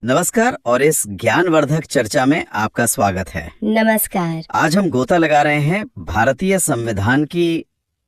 नमस्कार और इस ज्ञानवर्धक चर्चा में आपका स्वागत है। नमस्कार। आज हम गोता लगा रहे हैं भारतीय संविधान की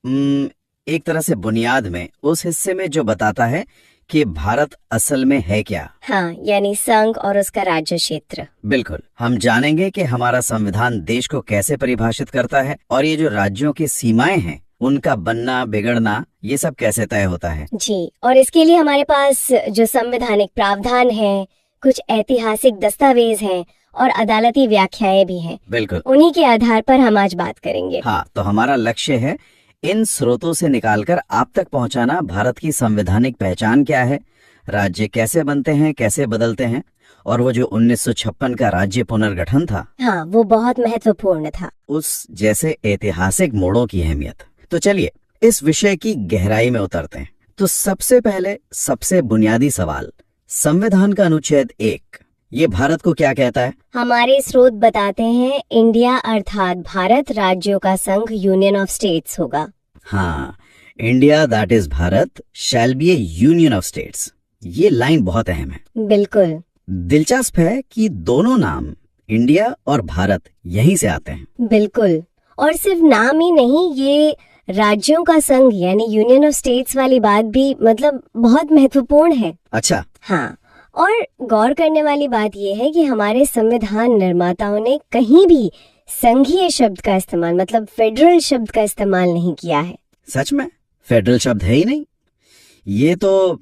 एक तरह से बुनियाद में, उस हिस्से में जो बताता है कि भारत असल में है क्या। हाँ, यानी संघ और उसका राज्य क्षेत्र। बिल्कुल, हम जानेंगे कि हमारा संविधान देश को कैसे परिभाषित करता है और ये जो राज्यों की सीमाएं हैं उनका बनना बिगड़ना ये सब कैसे तय होता है। जी, और इसके लिए हमारे पास जो संवैधानिक प्रावधान है, कुछ ऐतिहासिक दस्तावेज हैं और अदालती व्याख्याएं भी हैं। बिल्कुल, उन्हीं के आधार पर हम आज बात करेंगे। हाँ, तो हमारा लक्ष्य है इन स्रोतों से निकालकर आप तक पहुंचाना भारत की संवैधानिक पहचान क्या है, राज्य कैसे बनते हैं, कैसे बदलते हैं, और वो जो 1956 का राज्य पुनर्गठन था, हाँ, वो बहुत महत्वपूर्ण था। उस जैसे ऐतिहासिक मोड़ों की अहमियत। तो चलिए इस विषय की गहराई में उतरते हैं। तो सबसे पहले सबसे बुनियादी सवाल, संविधान का अनुच्छेद 1 ये भारत को क्या कहता है? हमारे स्रोत बताते हैं इंडिया अर्थात भारत राज्यों का संघ, यूनियन ऑफ स्टेट्स होगा। हाँ, India that is Bharat shall be A union of states. ये लाइन बहुत अहम है। बिल्कुल। दिलचस्प है कि दोनों नाम इंडिया और भारत यहीं से आते हैं। बिल्कुल, और सिर्फ नाम ही नहीं, ये राज्यों का संघ यानी यूनियन ऑफ स्टेट्स वाली बात भी मतलब बहुत महत्वपूर्ण है। अच्छा, हाँ, और गौर करने वाली बात यह है कि हमारे संविधान निर्माताओं ने कहीं भी संघीय शब्द का इस्तेमाल मतलब फेडरल शब्द का इस्तेमाल नहीं किया है। सच में फेडरल शब्द है ही नहीं। ये तो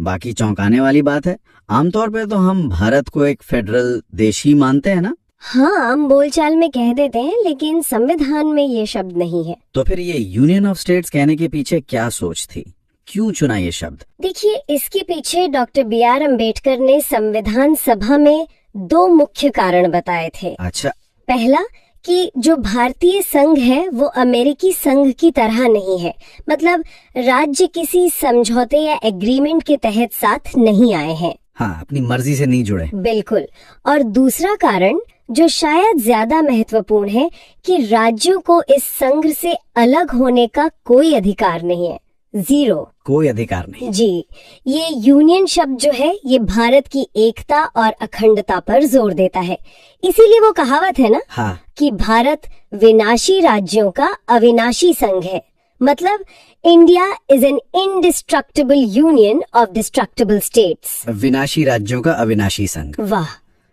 बाकी चौंकाने वाली बात है। आमतौर पे तो हम भारत को एक फेडरल देश ही मानते हैं ना। हाँ, हम बोलचाल में कह देते हैं, लेकिन संविधान में ये शब्द नहीं है। तो फिर ये यूनियन ऑफ स्टेट्स कहने के पीछे क्या सोच थी, क्यों चुना ये शब्द? देखिए, इसके पीछे डॉक्टर B.R. अम्बेडकर ने संविधान सभा में 2 मुख्य कारण बताए थे। अच्छा, पहला कि जो भारतीय संघ है वो अमेरिकी संघ की तरह नहीं है, मतलब राज्य किसी समझौते या एग्रीमेंट के तहत साथ नहीं आए हैं। हाँ, अपनी मर्जी से नहीं जुड़े। बिल्कुल। और दूसरा कारण जो शायद ज्यादा महत्वपूर्ण है कि राज्यों को इस संघ से अलग होने का कोई अधिकार नहीं है, 0। कोई अधिकार नहीं। जी, ये यूनियन शब्द जो है ये भारत की एकता और अखंडता पर जोर देता है। इसीलिए वो कहावत है ना, हाँ, कि भारत विनाशी राज्यों का अविनाशी संघ है। मतलब India is an indestructible union of destructible states. विनाशी राज्यों का अविनाशी संघ। वाह,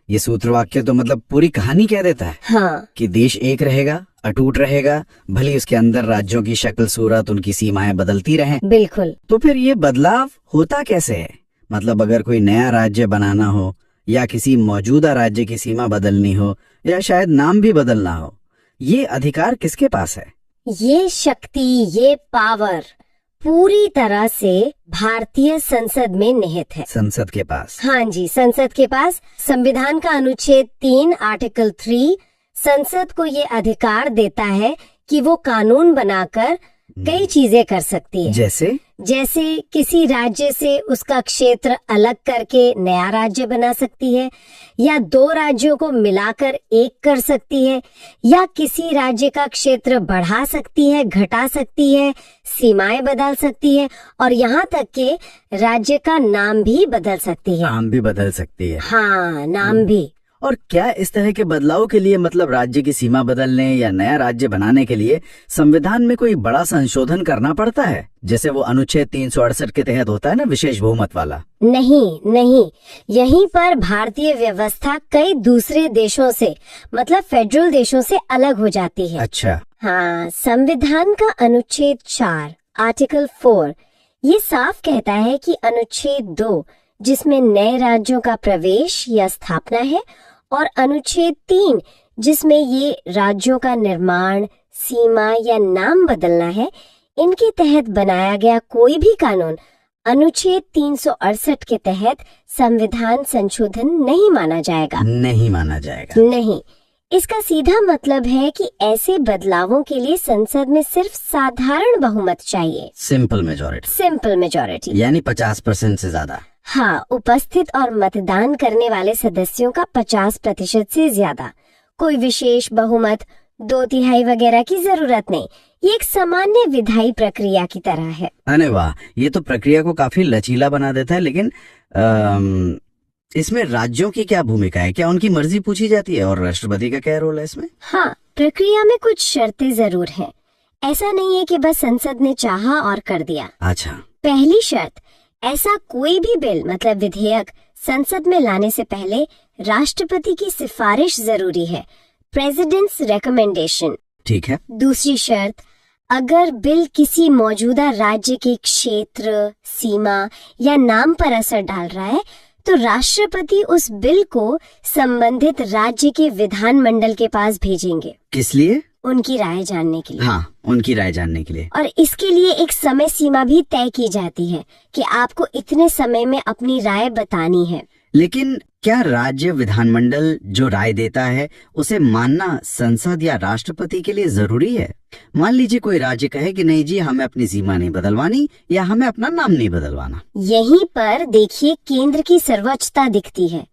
ये सूत्रवाक्य तो मतलब पूरी कहानी कह देता है। हाँ, कि देश एक रहेगा, अटूट रहेगा, भले उसके अंदर राज्यों की शक्ल सूरत, उनकी सीमाएं बदलती रहें। बिल्कुल। तो फिर ये बदलाव होता कैसे है? मतलब अगर कोई नया राज्य बनाना हो या किसी मौजूदा राज्य की सीमा बदलनी हो या शायद नाम भी बदलना हो, ये अधिकार किसके पास है? ये शक्ति, ये पावर पूरी तरह से भारतीय संसद में निहित है। संसद के पास? हाँ जी, संसद के पास। संविधान का अनुच्छेद 3 आर्टिकल 3 संसद को ये अधिकार देता है कि वो कानून बनाकर कई चीजें कर सकती है। जैसे किसी राज्य से उसका क्षेत्र अलग करके नया राज्य बना सकती है, या 2 राज्यों को मिलाकर एक कर सकती है, या किसी राज्य का क्षेत्र बढ़ा सकती है, घटा सकती है, सीमाएं बदल सकती है, और यहाँ तक के राज्य का नाम भी बदल सकती है। नाम भी बदल सकती है? हाँ, नाम भी। और क्या इस तरह के बदलाव के लिए, मतलब राज्य की सीमा बदलने या नया राज्य बनाने के लिए संविधान में कोई बड़ा संशोधन करना पड़ता है, जैसे वो अनुच्छेद 368 के तहत होता है ना, विशेष बहुमत वाला? नहीं, यहीं पर भारतीय व्यवस्था कई दूसरे देशों से मतलब फेडरल देशों से अलग हो जाती है। अच्छा। हाँ, संविधान का अनुच्छेद 4 आर्टिकल 4 ये साफ कहता है कि अनुच्छेद 2 जिसमें नए राज्यों का प्रवेश या स्थापना है, और अनुच्छेद 3 जिसमें ये राज्यों का निर्माण, सीमा या नाम बदलना है, इनके तहत बनाया गया कोई भी कानून अनुच्छेद 368 के तहत संविधान संशोधन नहीं माना जाएगा। नहीं, इसका सीधा मतलब है कि ऐसे बदलावों के लिए संसद में सिर्फ साधारण बहुमत चाहिए, सिंपल मेजॉरिटी, यानी 50% से ज्यादा। हाँ, उपस्थित और मतदान करने वाले सदस्यों का 50% से ज्यादा। कोई विशेष बहुमत, 2/3 वगैरह की जरूरत नहीं। ये एक सामान्य विधायी प्रक्रिया की तरह है। अरे वाह, ये तो प्रक्रिया को काफी लचीला बना देता है। लेकिन इसमें राज्यों की क्या भूमिका है? क्या उनकी मर्जी पूछी जाती है? और राष्ट्रपति का क्या रोल है इसमें? हाँ, प्रक्रिया में कुछ शर्तें जरूर हैं। ऐसा नहीं है कि बस संसद ने चाहा और कर दिया। अच्छा। पहली शर्त, ऐसा कोई भी बिल मतलब विधेयक संसद में लाने से पहले राष्ट्रपति की सिफारिश जरूरी है, प्रेसिडेंट्स रिकमेंडेशन। ठीक है। दूसरी शर्त, अगर बिल किसी मौजूदा राज्य के क्षेत्र, सीमा या नाम पर असर डाल रहा है तो राष्ट्रपति उस बिल को संबंधित राज्य के विधानमंडल के पास भेजेंगे। किस लिए? उनकी राय जानने के लिए। हाँ, उनकी राय जानने के लिए। और इसके लिए एक समय सीमा भी तय की जाती है कि आपको इतने समय में अपनी राय बतानी है। लेकिन क्या राज्य विधानमंडल जो राय देता है उसे मानना संसद या राष्ट्रपति के लिए जरूरी है? मान लीजिए कोई राज्य कहे कि नहीं जी, हमें अपनी सीमा नहीं बदलवानी या हमें अपना नाम नहीं बदलवाना। यहीं पर देखिए केंद्र की सर्वोच्चता दिखती है।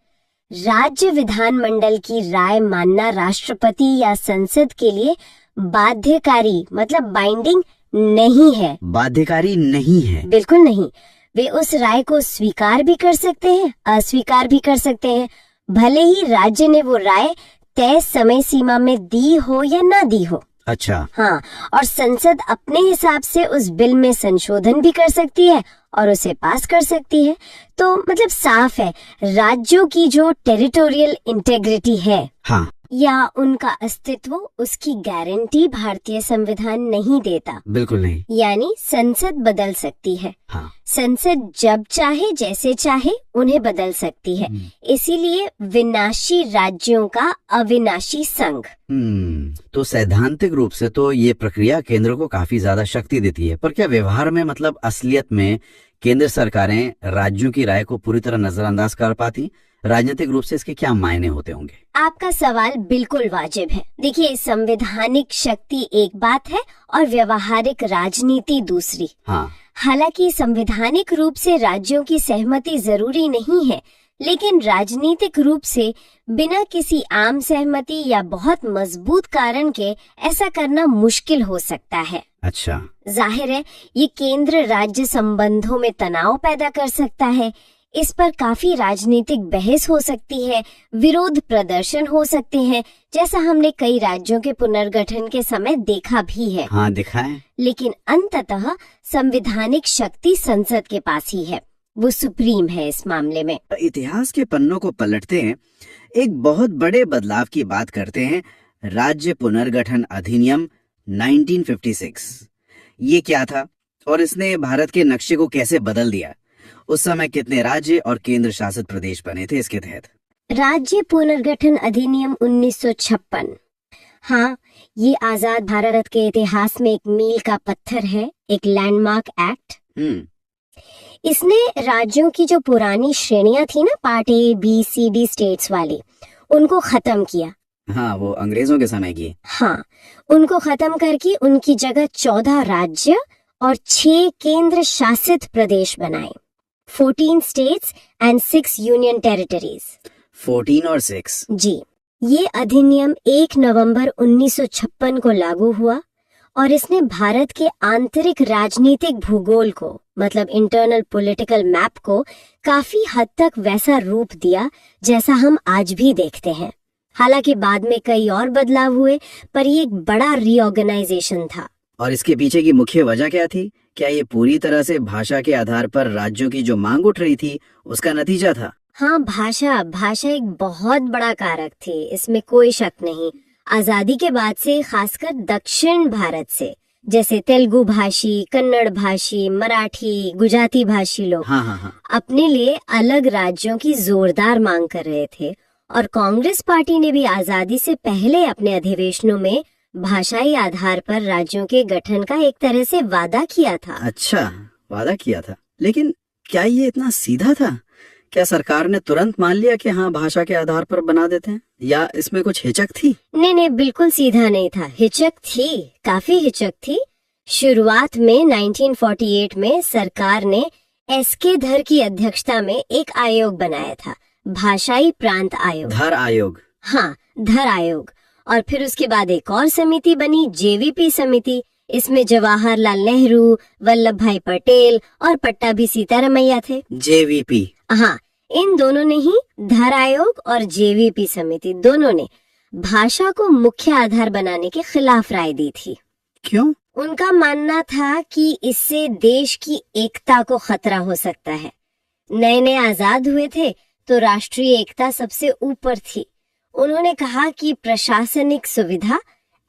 राज्य विधानमंडल की राय मानना राष्ट्रपति या संसद के लिए बाध्यकारी मतलब बाइंडिंग नहीं है। बाध्यकारी नहीं है? बिल्कुल नहीं। वे उस राय को स्वीकार भी कर सकते हैं, अस्वीकार भी कर सकते हैं, भले ही राज्य ने वो राय तय समय सीमा में दी हो या ना दी हो। अच्छा। हाँ, और संसद अपने हिसाब से उस बिल में संशोधन भी कर सकती है और उसे पास कर सकती है। तो मतलब साफ है, राज्यों की जो टेरिटोरियल इंटेग्रिटी है, हाँ, या उनका अस्तित्व, उसकी गारंटी भारतीय संविधान नहीं देता। बिल्कुल नहीं। यानी संसद बदल सकती है। हाँ। संसद जब चाहे जैसे चाहे उन्हें बदल सकती है। इसीलिए विनाशी राज्यों का अविनाशी संघ। तो सैद्धांतिक रूप से तो ये प्रक्रिया केंद्र को काफी ज्यादा शक्ति देती है, पर क्या व्यवहार में मतलब असलियत में केंद्र सरकारें राज्यों की राय को पूरी तरह नजरअंदाज कर पाती? राजनीतिक रूप से इसके क्या मायने होते होंगे? आपका सवाल बिल्कुल वाजिब है। देखिए, संवैधानिक शक्ति एक बात है और व्यवहारिक राजनीति दूसरी। हाँ। हालांकि संवैधानिक रूप से राज्यों की सहमति जरूरी नहीं है, लेकिन राजनीतिक रूप से बिना किसी आम सहमति या बहुत मजबूत कारण के ऐसा करना मुश्किल हो सकता है। अच्छा। जाहिर है, ये केंद्र राज्य संबंधों में तनाव पैदा कर सकता है। इस पर काफी राजनीतिक बहस हो सकती है, विरोध प्रदर्शन हो सकते हैं, जैसा हमने कई राज्यों के पुनर्गठन के समय देखा भी है। हाँ, देखा है। लेकिन अंततः संवैधानिक शक्ति संसद के पास ही है, वो सुप्रीम है इस मामले में। इतिहास के पन्नों को पलटते हैं, एक बहुत बड़े बदलाव की बात करते हैं, राज्य पुनर्गठन अधिनियम 1956। ये क्या था और इसने भारत के नक्शे को कैसे बदल दिया? उस समय कितने राज्य और केंद्र शासित प्रदेश बने थे इसके तहत? राज्य पुनर्गठन अधिनियम 1956। हाँ, ये आजाद भारत के इतिहास में एक मील का पत्थर है, एक लैंडमार्क एक्ट। इसने राज्यों की जो पुरानी श्रेणियां थी ना, part A, B, C, D states वाली, उनको खत्म किया। हाँ, वो अंग्रेजों के समय की। हाँ, उनको खत्म करके उनकी जगह 14 राज्य और 6 केंद्र शासित प्रदेश बनाए। 14 स्टेट्स एंड 6 यूनियन टेरिटरीज। 14 और 6। जी, ये अधिनियम 1 नवंबर 1956 को लागू हुआ और इसने भारत के आंतरिक राजनीतिक भूगोल को मतलब इंटरनल पॉलिटिकल मैप को काफी हद तक वैसा रूप दिया जैसा हम आज भी देखते हैं। हालांकि बाद में कई और बदलाव हुए, पर ये एक बड़ा रीऑर्गेनाइजेशन था। और इसके पीछे की मुख्य वजह क्या थी? क्या ये पूरी तरह से भाषा के आधार पर राज्यों की जो मांग उठ रही थी उसका नतीजा था? हाँ, भाषा एक बहुत बड़ा कारक थी, इसमें कोई शक नहीं। आजादी के बाद से, खासकर दक्षिण भारत से, जैसे तेलुगु भाषी, कन्नड़ भाषी, मराठी, गुजराती भाषी लोग हाँ। अपने लिए अलग राज्यों की जोरदार मांग कर रहे थे और कांग्रेस पार्टी ने भी आजादी से पहले अपने अधिवेशनों में भाषाई आधार पर राज्यों के गठन का एक तरह से वादा किया था। अच्छा, वादा किया था। लेकिन क्या ये इतना सीधा था? क्या सरकार ने तुरंत मान लिया कि हाँ, भाषा के आधार पर बना देते हैं, या इसमें कुछ हिचक थी? नहीं, बिल्कुल सीधा नहीं था। हिचक थी, काफी हिचक थी। शुरुआत में 1948 में सरकार ने एसके धर की अध्यक्षता में एक आयोग बनाया था, भाषाई प्रांत आयोग। धर आयोग? हाँ, धर आयोग। और फिर उसके बाद एक और समिति बनी, जेवीपी समिति। इसमें जवाहरलाल नेहरू, वल्लभ भाई पटेल और पट्टाभी सीतारमैया थे। जेवीपी? हाँ, इन दोनों ने ही धर आयोग और जेवीपी समिति दोनों ने भाषा को मुख्य आधार बनाने के खिलाफ राय दी थी। क्यों? उनका मानना था कि इससे देश की एकता को खतरा हो सकता है। नए नए आजाद हुए थे तो राष्ट्रीय एकता सबसे ऊपर थी। उन्होंने कहा कि प्रशासनिक सुविधा,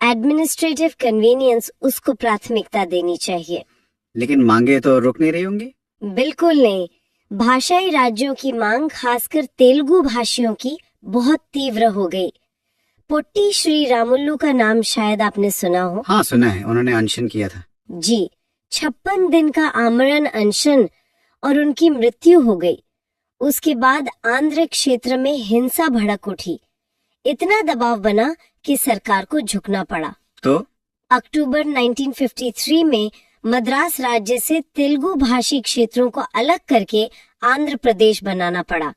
एडमिनिस्ट्रेटिव कन्वीनियंस, उसको प्राथमिकता देनी चाहिए। लेकिन मांगे तो रुक नहीं रही होंगी। बिल्कुल नहीं। भाषाई राज्यों की मांग खासकर तेलुगु भाषियों की बहुत तीव्र हो गई। पोट्टी श्री रामुलु का नाम शायद आपने सुना हो। हाँ सुना है, उन्होंने अनशन किया था। जी, 56 दिन का आमरण अनशन और उनकी मृत्यु हो गई। उसके बाद आंध्र क्षेत्र में हिंसा भड़क उठी। इतना दबाव बना कि सरकार को झुकना पड़ा। तो अक्टूबर 1953 में मद्रास राज्य से तेलुगु भाषी क्षेत्रों को अलग करके आंध्र प्रदेश बनाना पड़ा।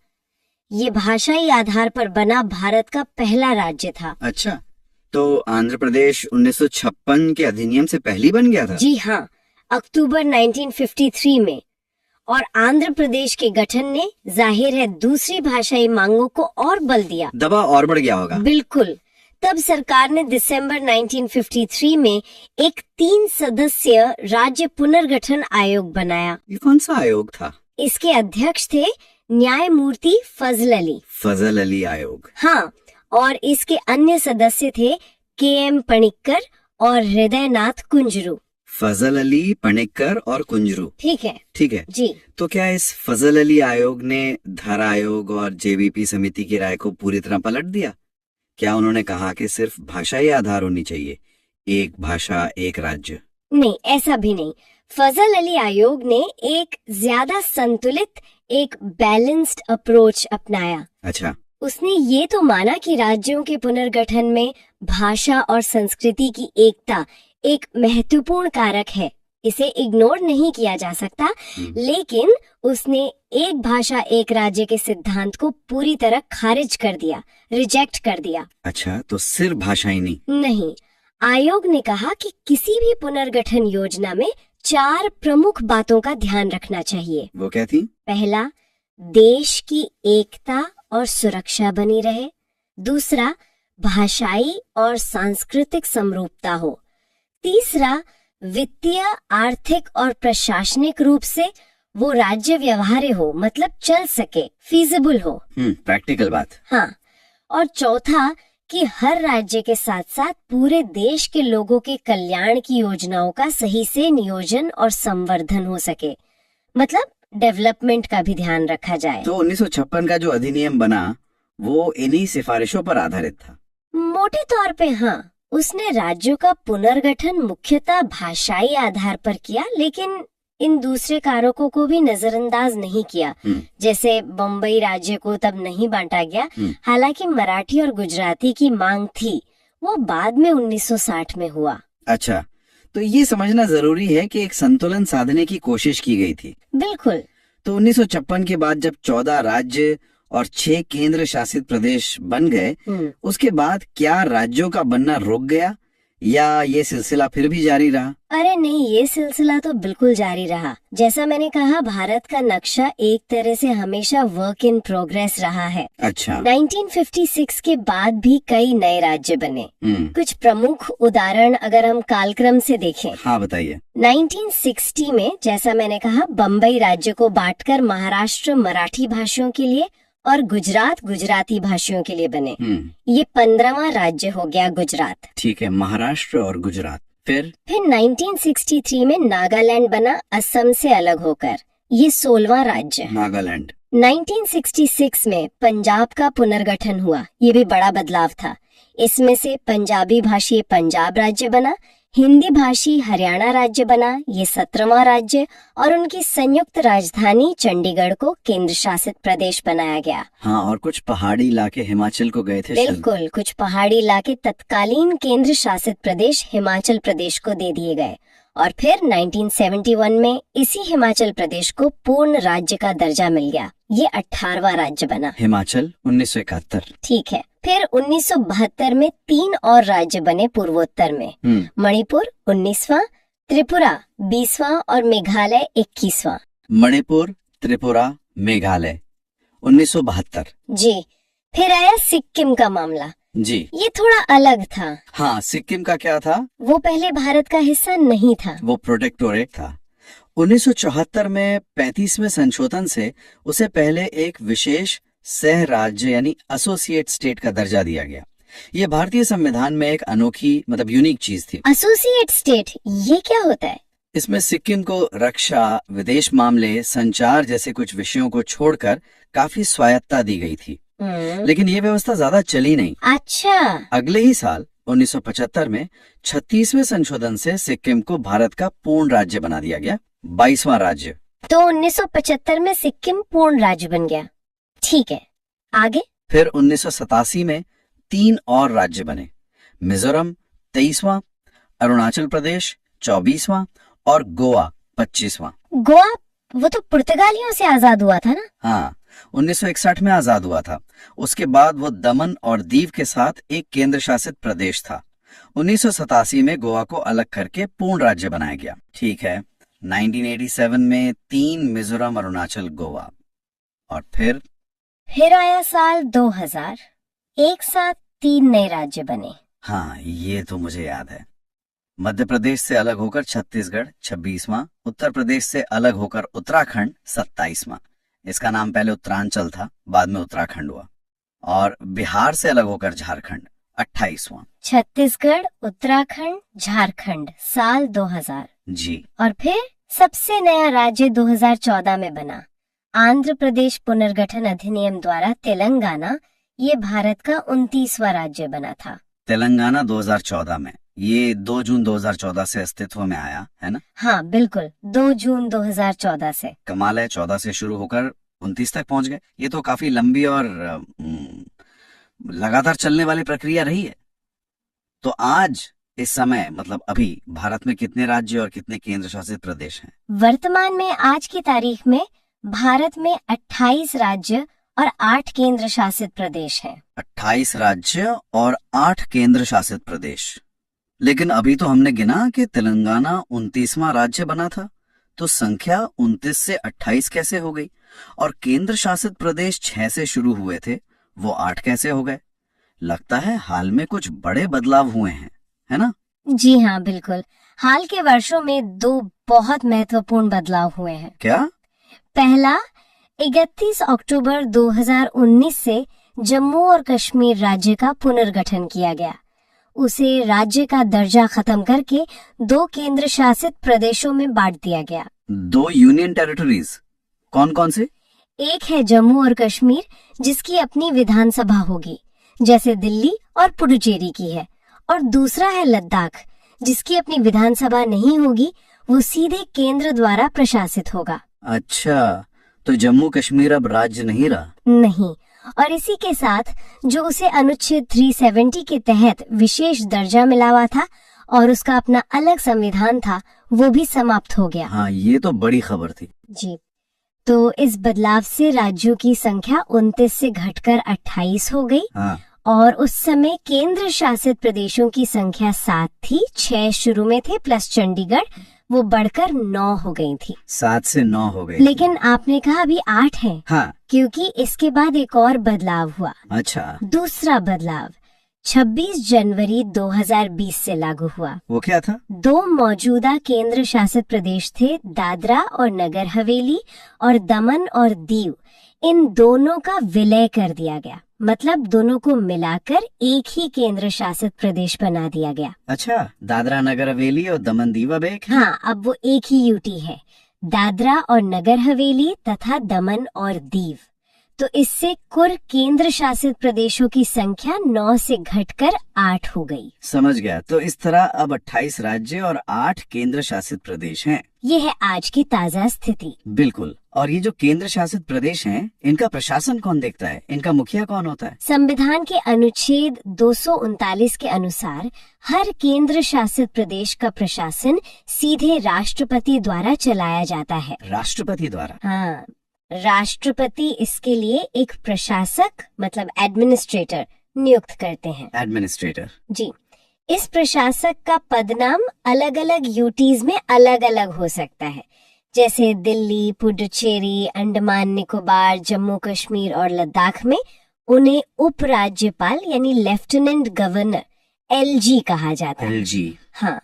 ये भाषाई आधार पर बना भारत का पहला राज्य था। अच्छा, तो आंध्र प्रदेश 1956 के अधिनियम से पहले बन गया था? जी हाँ, अक्टूबर 1953 में। और आंध्र प्रदेश के गठन ने जाहिर है दूसरी भाषाई मांगों को और बल दिया। दबाव और बढ़ गया होगा। बिल्कुल। तब सरकार ने दिसंबर 1953 में एक 3 सदस्यीय राज्य पुनर्गठन आयोग बनाया। ये कौन सा आयोग था? इसके अध्यक्ष थे न्यायमूर्ति फजल अली। फजल अली आयोग। हाँ, और इसके अन्य सदस्य थे के.एम. पणिक्कर और हृदयनाथ कुंजरू। फजल अली, पणिक्कर और कुंजरू। ठीक है। ठीक है जी। तो क्या इस फजल अली आयोग ने धर आयोग और जेवीपी समिति की राय को पूरी तरह पलट दिया? क्या उन्होंने कहा कि सिर्फ भाषाई आधार होनी चाहिए, एक भाषा एक राज्य? नहीं, ऐसा भी नहीं। फजल अली आयोग ने एक ज्यादा संतुलित, एक बैलेंस्ड अप्रोच अपनाया। अच्छा। उसने ये तो माना कि राज्यों के पुनर्गठन में भाषा और संस्कृति की एकता एक महत्वपूर्ण कारक है, इसे इग्नोर नहीं किया जा सकता, लेकिन उसने एक भाषा एक राज्य के सिद्धांत को पूरी तरह खारिज कर दिया, रिजेक्ट कर दिया। अच्छा, तो सिर्फ भाषा ही नहीं, आयोग ने कहा कि किसी भी पुनर्गठन योजना में 4 प्रमुख बातों का ध्यान रखना चाहिए। वो क्या थी? पहला, देश की एकता और सुरक्षा बनी रहे। दूसरा, भाषाई और सांस्कृतिक समरूपता हो। तीसरा, वित्तीय, आर्थिक और प्रशासनिक रूप से वो राज्य व्यवहार्य हो, मतलब चल सके, फीजिबल हो। प्रैक्टिकल बात। हाँ, और चौथा कि हर राज्य के साथ साथ पूरे देश के लोगों के कल्याण की योजनाओं का सही से नियोजन और संवर्धन हो सके, मतलब डेवलपमेंट का भी ध्यान रखा जाए। तो 1956 का जो अधिनियम बना वो इन्हीं सिफारिशों पर आधारित था? मोटे तौर पे हाँ। उसने राज्यों का पुनर्गठन मुख्यतः भाषाई आधार पर किया, लेकिन इन दूसरे कारकों को भी नजरअंदाज नहीं किया। जैसे बम्बई राज्य को तब नहीं बांटा गया, हालांकि मराठी और गुजराती की मांग थी, वो बाद में 1960 में हुआ। अच्छा, तो ये समझना जरूरी है कि एक संतुलन साधने की कोशिश की गई थी। बिल्कुल। तो 1956 के बाद जब 14 राज्य और 6 केंद्र शासित प्रदेश बन गए, उसके बाद क्या राज्यों का बनना रुक गया या ये सिलसिला फिर भी जारी रहा? अरे नहीं, ये सिलसिला तो बिल्कुल जारी रहा। जैसा मैंने कहा, भारत का नक्शा एक तरह से हमेशा वर्क इन प्रोग्रेस रहा है। अच्छा। 1956 के बाद भी कई नए राज्य बने। कुछ प्रमुख उदाहरण अगर हम कालक्रम से देखें। हाँ बताइए। 1960 में, जैसा मैंने कहा, बम्बई राज्य को बांटकर महाराष्ट्र मराठी भाषियों के लिए और गुजरात गुजराती भाषियों के लिए बने। ये 15वां राज्य हो गया गुजरात। ठीक है, महाराष्ट्र और गुजरात। फिर 1963 में नागालैंड बना, असम से अलग होकर। ये 16वां राज्य। नागालैंड। 1966 में पंजाब का पुनर्गठन हुआ, ये भी बड़ा बदलाव था। इसमें से पंजाबी भाषी पंजाब राज्य बना, हिंदी भाषी हरियाणा राज्य बना, ये 17वां राज्य, और उनकी संयुक्त राजधानी चंडीगढ़ को केंद्र शासित प्रदेश बनाया गया। हाँ, और कुछ पहाड़ी इलाके हिमाचल को गए थे। बिल्कुल, कुछ पहाड़ी इलाके तत्कालीन केंद्र शासित प्रदेश हिमाचल प्रदेश को दे दिए गए, और फिर 1971 में इसी हिमाचल प्रदेश को पूर्ण राज्य का दर्जा मिल गया। ये 18वां राज्य बना। हिमाचल 1971। ठीक है। फिर 1972 में 3 और राज्य बने पूर्वोत्तर में। मणिपुर 19वां, त्रिपुरा 20वां और मेघालय 21वां। मणिपुर, त्रिपुरा, मेघालय। 1972। जी। फिर आया सिक्किम का मामला। जी ये थोड़ा अलग था। हाँ, सिक्किम का क्या था? वो पहले भारत का हिस्सा नहीं था। वो प्रोटेक्टोरेट था। 1974 में 35वें संशोधन से उसे पहले एक विशेष सह राज्य यानी एसोसिएट स्टेट का दर्जा दिया गया। ये भारतीय संविधान में एक अनोखी मतलब यूनिक चीज थी। एसोसिएट स्टेट ये क्या होता है? इसमें सिक्किम को रक्षा, विदेश मामले, संचार जैसे कुछ विषयों को छोड़कर काफी स्वायत्तता दी गई थी। लेकिन ये व्यवस्था ज्यादा चली नहीं। अच्छा। अगले ही साल 1975 में 36वें संशोधन से सिक्किम को भारत का पूर्ण राज्य बना दिया गया, 22वां राज्य। तो 1975 में सिक्किम पूर्ण राज्य बन गया। ठीक है, आगे? फिर 1987 में 3 और राज्य बने, मिजोरम 23वां, अरुणाचल प्रदेश 24वां और गोवा 25वां। गोवा वो तो पुर्तगालियों से आजाद हुआ था ना? हाँ, 1961 में आजाद हुआ था। उसके बाद वो दमन और दीव के साथ एक केंद्र शासित प्रदेश था। 1987 में गोवा को अलग करके पूर्ण राज्य बनाया गया। ठीक है, 1987 में 3 मिजोरम, अरुणाचल, गोवा। और फिर आया साल 2000। एक साथ 3 नए राज्य बने। हाँ, ये तो मुझे याद है। मध्य प्रदेश से अलग होकर छत्तीसगढ़ 26वां, उत्तर प्रदेश से अलग होकर उत्तराखंड 27वां। इसका नाम पहले उत्तरांचल था, बाद में उत्तराखंड हुआ। और बिहार से अलग होकर झारखंड 28वां। छत्तीसगढ़, उत्तराखंड, झारखंड, साल 2000। जी। और फिर सबसे नया राज्य 2014 में बना, आंध्र प्रदेश पुनर्गठन अधिनियम द्वारा तेलंगाना। ये भारत का 29वां राज्य बना था। तेलंगाना 2014 में, ये 2 जून 2014 से अस्तित्व में आया है ना? हाँ बिल्कुल, 2 जून 2014 से। कमाल है, 14 से शुरू होकर 29 तक पहुंच गए। ये तो काफी लंबी और लगातार चलने वाली प्रक्रिया रही है। तो आज इस समय मतलब अभी भारत में कितने राज्य और कितने केंद्र शासित प्रदेश हैं? वर्तमान में आज की तारीख में भारत में 28 राज्य और 8 केंद्र शासित प्रदेश हैं। 28 राज्य और 8 केंद्र शासित प्रदेश। लेकिन अभी तो हमने गिना कि तेलंगाना 29वां राज्य बना था, तो संख्या 29 से 28 कैसे हो गई? और केंद्र शासित प्रदेश 6 से शुरू हुए थे, वो 8 कैसे हो गए? लगता है हाल में कुछ बड़े बदलाव हुए हैं, है ना? जी हाँ बिल्कुल, हाल के वर्षों में 2 बहुत महत्वपूर्ण बदलाव हुए हैं। क्या? पहला, 31 अक्टूबर 2019 से जम्मू और कश्मीर राज्य का पुनर्गठन किया गया। उसे राज्य का दर्जा खत्म करके 2 केंद्र शासित प्रदेशों में बांट दिया गया। 2 यूनियन टेरिटरीज कौन कौन से? एक है जम्मू और कश्मीर, जिसकी अपनी विधानसभा होगी, जैसे दिल्ली और पुडुचेरी की है। और दूसरा है लद्दाख, जिसकी अपनी विधानसभा नहीं होगी, वो सीधे केंद्र द्वारा प्रशासित होगा। अच्छा, तो जम्मू कश्मीर अब राज्य नहीं रहा? नहीं, और इसी के साथ जो उसे अनुच्छेद 370 के तहत विशेष दर्जा मिला हुआ था और उसका अपना अलग संविधान था, वो भी समाप्त हो गया। हाँ, ये तो बड़ी खबर थी। जी, तो इस बदलाव से राज्यों की संख्या 29 से घटकर 28 हो गई। हाँ। और उस समय केंद्र शासित प्रदेशों की संख्या 7 थी। 6 शुरू में थे प्लस चंडीगढ़, वो बढ़कर 9 हो गई थी। 7 से 9 हो गई। लेकिन आपने कहा अभी 8 है। हाँ। क्योंकि इसके बाद एक और बदलाव हुआ। अच्छा। दूसरा बदलाव 26 जनवरी 2020 से लागू हुआ। वो क्या था? 2 मौजूदा केंद्र शासित प्रदेश थे, दादरा और नगर हवेली और दमन और दीव। इन दोनों का विलय कर दिया गया, मतलब दोनों को मिलाकर एक ही केंद्र शासित प्रदेश बना दिया गया। अच्छा, दादरा नगर हवेली और दमन दीव अब एक है? हाँ, अब वो एक ही यूटी है, दादरा और नगर हवेली तथा दमन और दीव। तो इससे कुल केंद्र शासित प्रदेशों की संख्या 9 से घटकर 8 हो गई। समझ गया। तो इस तरह अब 28 राज्य और 8 केंद्र शासित प्रदेश हैं। ये है आज की ताजा स्थिति। बिल्कुल। और ये जो केंद्र शासित प्रदेश हैं, इनका प्रशासन कौन देखता है? इनका मुखिया कौन होता है? संविधान के अनुच्छेद 239 के अनुसार हर केंद्र शासित प्रदेश का प्रशासन सीधे राष्ट्रपति द्वारा चलाया जाता है। राष्ट्रपति द्वारा? हाँ, राष्ट्रपति इसके लिए एक प्रशासक मतलब एडमिनिस्ट्रेटर नियुक्त करते हैं। एडमिनिस्ट्रेटर। जी, इस प्रशासक का पद नाम अलग अलग यूटीज में अलग अलग हो सकता है। जैसे दिल्ली, पुडुचेरी, अंडमान निकोबार, जम्मू कश्मीर और लद्दाख में उन्हें उपराज्यपाल यानी लेफ्टिनेंट गवर्नर एलजी कहा जाता है। एलजी। हाँ,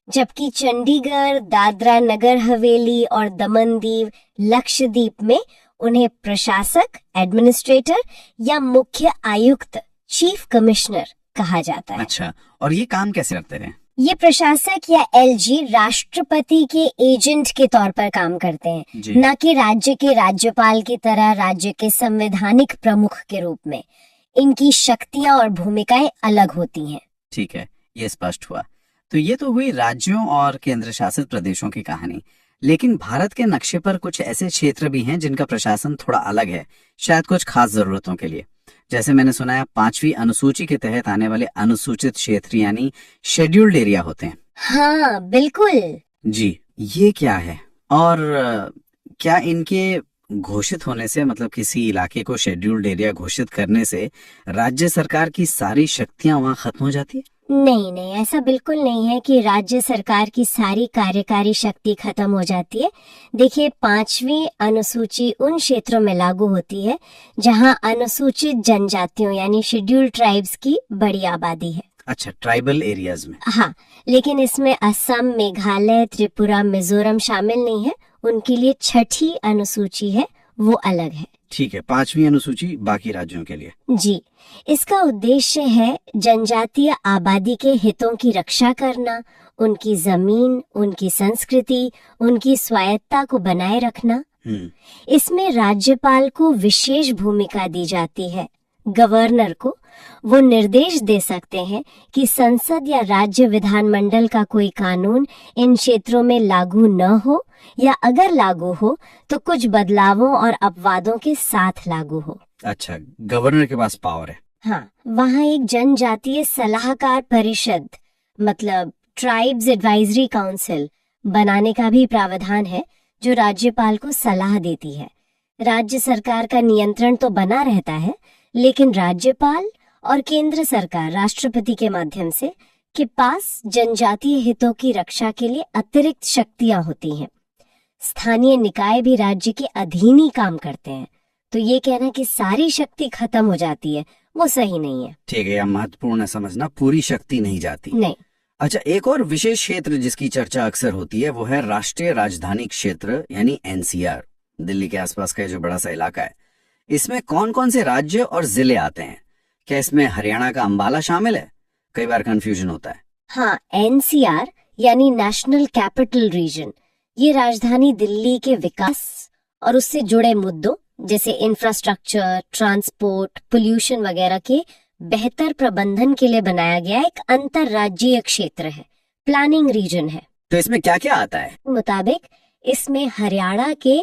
जबकि चंडीगढ़, दादरा नगर हवेली और दमन दीव, लक्षद्वीप में उन्हें प्रशासक, एडमिनिस्ट्रेटर या मुख्य आयुक्त, चीफ कमिश्नर कहा जाता है। अच्छा, और ये काम कैसे करते हैं? ये प्रशासक या एलजी राष्ट्रपति के एजेंट के तौर पर काम करते हैं, जी। न कि राज्य के राज्यपाल की तरह राज्य के संवैधानिक प्रमुख के रूप में। इनकी शक्तियां और भूमिकाएं अलग होती हैं। ठीक है, ये स्पष्ट हुआ। तो ये तो हुई राज्यों और केंद्र शासित प्रदेशों की कहानी, लेकिन भारत के नक्शे पर कुछ ऐसे क्षेत्र भी हैं जिनका प्रशासन थोड़ा अलग है, शायद कुछ खास जरूरतों के लिए। जैसे मैंने सुना है 5वीं अनुसूची के तहत आने वाले अनुसूचित क्षेत्र यानी शेड्यूल्ड एरिया होते हैं। हाँ बिल्कुल। जी, ये क्या है और क्या इनके घोषित होने से, मतलब किसी इलाके को शेड्यूल्ड एरिया घोषित करने से राज्य सरकार की सारी शक्तियां वहां खत्म हो जाती है? नहीं नहीं, ऐसा बिल्कुल नहीं है कि राज्य सरकार की सारी कार्यकारी शक्ति खत्म हो जाती है। देखिए, 5वीं अनुसूची उन क्षेत्रों में लागू होती है जहां अनुसूचित जनजातियों यानी शेड्यूल्ड ट्राइब्स की बड़ी आबादी है। अच्छा, ट्राइबल एरियाज में। हाँ, लेकिन इसमें असम, मेघालय, त्रिपुरा, मिजोरम शामिल नहीं है। उनके लिए 6ठी अनुसूची है, वो अलग है। ठीक है, 5वीं अनुसूची बाकी राज्यों के लिए। जी, इसका उद्देश्य है जनजातीय आबादी के हितों की रक्षा करना, उनकी जमीन, उनकी संस्कृति, उनकी स्वायत्ता को बनाए रखना। इसमें राज्यपाल को विशेष भूमिका दी जाती है। गवर्नर को वो निर्देश दे सकते हैं कि संसद या राज्य विधानमंडल का कोई कानून इन क्षेत्रों में लागू न हो, या अगर लागू हो तो कुछ बदलावों और अपवादों के साथ लागू हो। अच्छा, गवर्नर के पास पावर है। हाँ, वहाँ एक जनजातीय सलाहकार परिषद मतलब ट्राइब्स एडवाइजरी काउंसिल बनाने का भी प्रावधान है, जो राज्यपाल को सलाह देती है। राज्य सरकार का नियंत्रण तो बना रहता है, लेकिन राज्यपाल और केंद्र सरकार राष्ट्रपति के माध्यम से के पास जनजातीय हितों की रक्षा के लिए अतिरिक्त शक्तियां होती हैं। स्थानीय निकाय भी राज्य के अधीन ही काम करते हैं। तो ये कहना कि सारी शक्ति खत्म हो जाती है, वो सही नहीं है। ठीक है, यह महत्वपूर्ण है समझना, पूरी शक्ति नहीं जाती। नहीं। अच्छा, एक और विशेष क्षेत्र जिसकी चर्चा अक्सर होती है वो है राष्ट्रीय राजधानी क्षेत्र यानी एनसीआर। दिल्ली के आसपास का जो बड़ा सा इलाका है, इसमें कौन कौन से राज्य और जिले आते हैं? क्या इसमें हरियाणा का अंबाला शामिल है? कई बार कंफ्यूजन होता है। हाँ, एनसीआर यानी नेशनल कैपिटल रीजन, ये राजधानी दिल्ली के विकास और उससे जुड़े मुद्दों जैसे इंफ्रास्ट्रक्चर, ट्रांसपोर्ट, पोल्यूशन वगैरह के बेहतर प्रबंधन के लिए बनाया गया एक अंतरराज्यीय क्षेत्र है, प्लानिंग रीजन है। तो इसमें क्या क्या आता है? मुताबिक इसमें हरियाणा के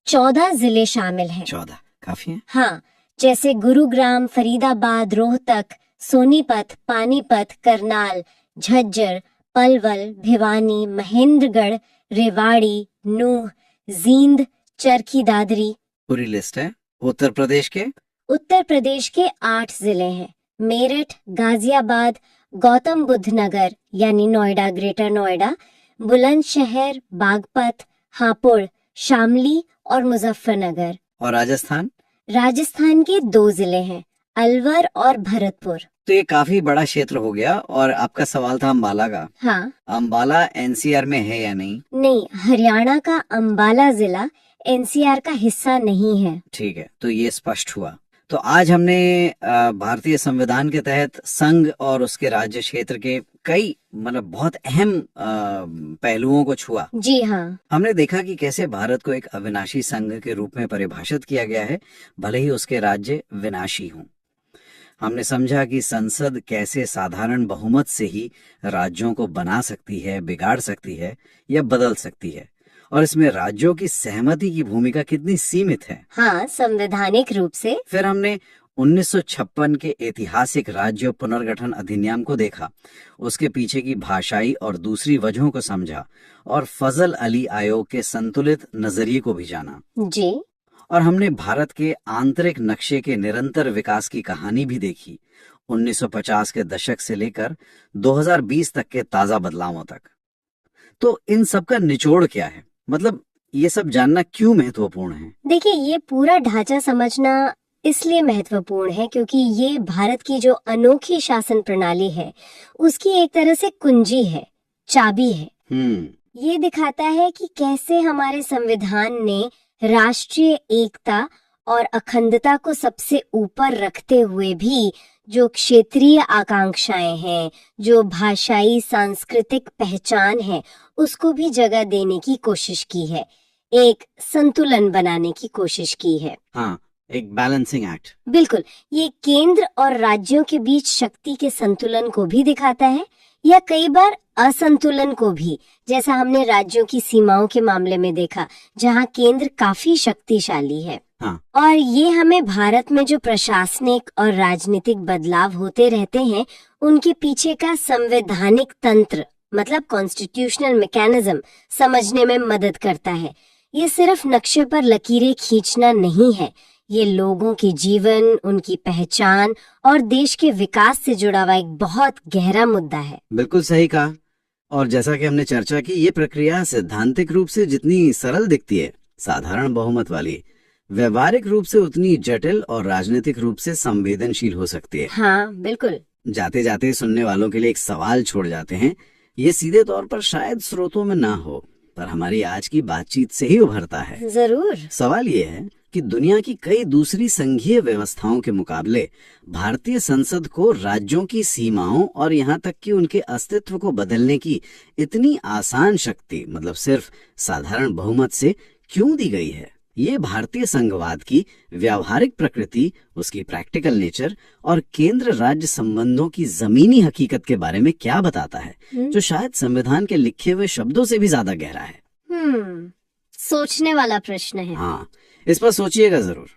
14 जिले शामिल हैं। 14 काफी है। हाँ, जैसे गुरुग्राम, फरीदाबाद, रोहतक, सोनीपत, पानीपत, करनाल, झज्जर, पलवल, भिवानी, महेंद्रगढ़, रेवाड़ी, नूह, जींद, चरखी दादरी। पूरी लिस्ट है। उत्तर प्रदेश के? उत्तर प्रदेश के 8 जिले हैं, मेरठ, गाजियाबाद, गौतम बुद्ध नगर यानी नोएडा, ग्रेटर नोएडा, बुलंदशहर, बागपत, हापुड़, शामली और मुजफ्फरनगर। और राजस्थान? राजस्थान के 2 जिले हैं, अलवर और भरतपुर। तो ये काफी बड़ा क्षेत्र हो गया। और आपका सवाल था अंबाला का। हाँ। अंबाला एनसीआर में है या नहीं? नहीं, हरियाणा का अंबाला जिला एनसीआर का हिस्सा नहीं है। ठीक है, तो ये स्पष्ट हुआ। तो आज हमने भारतीय संविधान के तहत संघ और उसके राज्य क्षेत्र के कई मतलब बहुत अहम पहलुओं को छुआ। जी हाँ। हमने देखा कि कैसे भारत को एक अविनाशी संघ के रूप में परिभाषित किया गया है, भले ही उसके राज्य विनाशी हों। हमने समझा कि संसद कैसे साधारण बहुमत से ही राज्यों को बना सकती है, बिगाड़ सकती है या बदल सकती है, और इसमें राज्यों की सहमति की भूमिका कितनी सीमित है। हाँ, संवैधानिक रूप से। फिर हमने 1956 के ऐतिहासिक राज्य पुनर्गठन अधिनियम को देखा, उसके पीछे की भाषाई और दूसरी वजहों को समझा, और फजल अली आयोग के संतुलित नजरिए को भी जाना। जी। और हमने भारत के आंतरिक नक्शे के निरंतर विकास की कहानी भी देखी, 1950 के दशक से लेकर 2020 तक के ताजा बदलावों तक। तो इन सब का निचोड़ क्या है? मतलब ये सब जानना क्यों महत्वपूर्ण है? देखिए, ये पूरा ढांचा समझना इसलिए महत्वपूर्ण है क्योंकि ये भारत की जो अनोखी शासन प्रणाली है उसकी एक तरह से कुंजी है, चाबी है। ये दिखाता है कि कैसे हमारे संविधान ने राष्ट्रीय एकता और अखंडता को सबसे ऊपर रखते हुए भी जो क्षेत्रीय आकांक्षाएं हैं, जो भाषाई सांस्कृतिक पहचान है, उसको भी जगह देने की कोशिश की है, एक संतुलन बनाने की कोशिश की है। हाँ, एक बैलेंसिंग एक्ट। बिल्कुल, ये केंद्र और राज्यों के बीच शक्ति के संतुलन को भी दिखाता है या कई बार असंतुलन को भी, जैसा हमने राज्यों की सीमाओं के मामले में देखा जहां केंद्र काफी शक्तिशाली है। हाँ। और ये हमें भारत में जो प्रशासनिक और राजनीतिक बदलाव होते रहते हैं उनके पीछे का संवैधानिक तंत्र मतलब कॉन्स्टिट्यूशनल मैकेनिज्म समझने में मदद करता है। ये सिर्फ नक्शे पर लकीरें खींचना नहीं है, ये लोगों के जीवन, उनकी पहचान और देश के विकास से जुड़ा हुआ एक बहुत गहरा मुद्दा है। बिल्कुल सही कहा। और जैसा कि हमने चर्चा की, ये प्रक्रिया सैद्धांतिक रूप से जितनी सरल दिखती है, साधारण बहुमत वाली, व्यवहारिक रूप से उतनी जटिल और राजनीतिक रूप से संवेदनशील हो सकती है। हाँ, बिल्कुल। जाते जाते सुनने वालों के लिए एक सवाल छोड़ जाते हैं। ये सीधे तौर पर शायद स्रोतों में ना हो, पर हमारी आज की बातचीत से ही उभरता है। जरूर। सवाल ये है कि दुनिया की कई दूसरी संघीय व्यवस्थाओं के मुकाबले भारतीय संसद को राज्यों की सीमाओं और यहाँ तक कि उनके अस्तित्व को बदलने की इतनी आसान शक्ति, मतलब सिर्फ साधारण बहुमत से क्यों दी गई है? ये भारतीय संघवाद की व्यावहारिक प्रकृति, उसकी प्रैक्टिकल नेचर और केंद्र राज्य संबंधों की जमीनी हकीकत के बारे में क्या बताता है, जो शायद संविधान के लिखे हुए शब्दों से भी ज्यादा गहरा है। सोचने वाला प्रश्न है। हाँ, इस पर सोचिएगा जरूर।